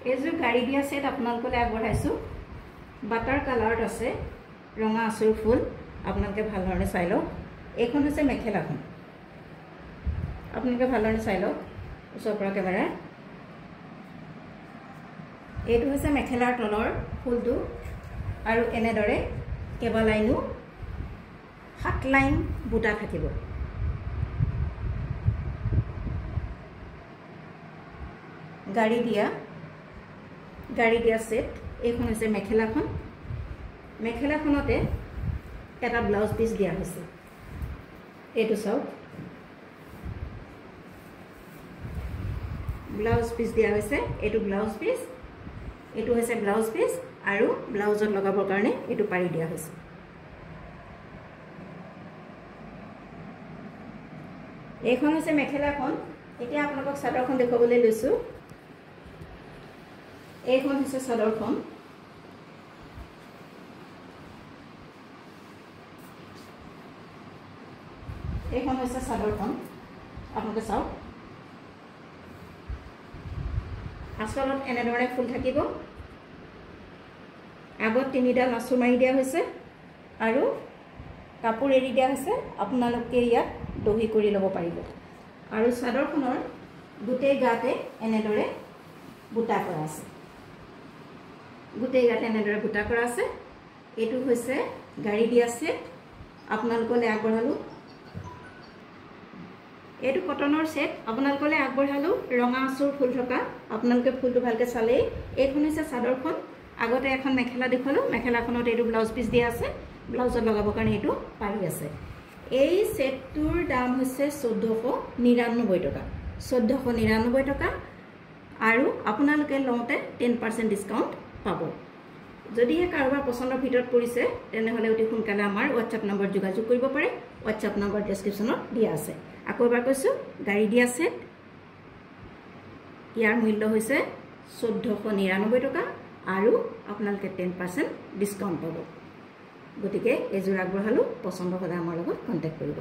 এইযোৰ গাড়ী দিয়া সেট আপোনালোকলৈ আগবঢ়াইছো বাটাৰ কালাৰত আছে ৰঙা আঁচুৰ ফুল আপোনালোকে ভাল ধৰণে চাই লওক এইখন হৈছে মেখেলাখন আপোনালোকে ভাল ধৰণে চাই লওক ওচৰৰ পৰা কেমেৰা এইটো হৈছে মেখেলাৰ তলৰ ফুলটো আৰু এনেদৰে কেবা লাইনো 7 লাইন বুটা থাকিব গাড়ী দিয়া সেট এইখন হৈছে মেখেলাখনতে এটা ব্লাউজ পিস দিয়া হৈছে এইটো চাওক ব্লাউজ পিস দিয়া হৈছে এইটো ব্লাউজ পিস এইটো হৈছে ব্লাউজ পিস আৰু ব্লাউজত লগাবৰ কাৰণে এইটো পাৰি দিয়া হৈছে এইখন হৈছে মেখেলাখন এতিয়া আপোনালোকক চাদৰখন দেখুৱাবলৈ লৈছো এইখন হৈছে চাদৰখন এইখন হৈছে চাদৰখন আপোনালোকে চাওক আঁচলত এনেদৰে ফুল থাকিব আগত 3ডাল আঁচু মাৰি দিয়া হৈছে আৰু কাপোৰ এৰি দিয়া হৈছে আপোনালোকে ইয়াত দহি কৰি ল'ব পাৰিব আৰু চাদৰখনৰ গোটেই গাতে এনেদৰে বুটা কৰা আছে এইটো হৈছে গাড়ী দিয়া সেট আপোনালোকলৈ আগবঢ়ালো এইটো কটনৰ সেট আপোনালোকলৈ আগবঢ়ালো ৰঙা আঁচুৰ ফুল থকা আপোনালোকে ফুলটো ভালকৈ চালে এইখন হৈছে চাদৰখন আগতে এখন মেখেলা দেখুৱালো মেখেলাখনত এইটো ব্লাউজ পিস দিয়া আছে ব্লাউজত লগাবৰ কাৰণে এইটো পাৰি আছে এই সেটটোৰ দাম হৈছে 1499 টকা আৰু আপোনালোকে লওঁতে 10% ডিসকাউন্ট পাব যদিহে কাৰোবাৰ পছন্দৰ ভিতৰত পৰিছে তেনেহলে অতি সোনকালে আমাৰ WhatsApp নম্বৰ যোগাযোগ কৰিব পাৰে WhatsApp নম্বৰ ডেসক্ৰিপচনত দিয়া আছে আকৌ এবাৰ কৈছো গাড়ী দিয়া সেট ইয়াৰ মূল্য হৈছে 1499 টকা আৰু আপোনালোকে 10% ডিসকাউন্ট পাব গতিকে এযোৰ আগবঢ়ালো পছন্দ হ'লে আমাৰ লগত কন্টাক্ট কৰিব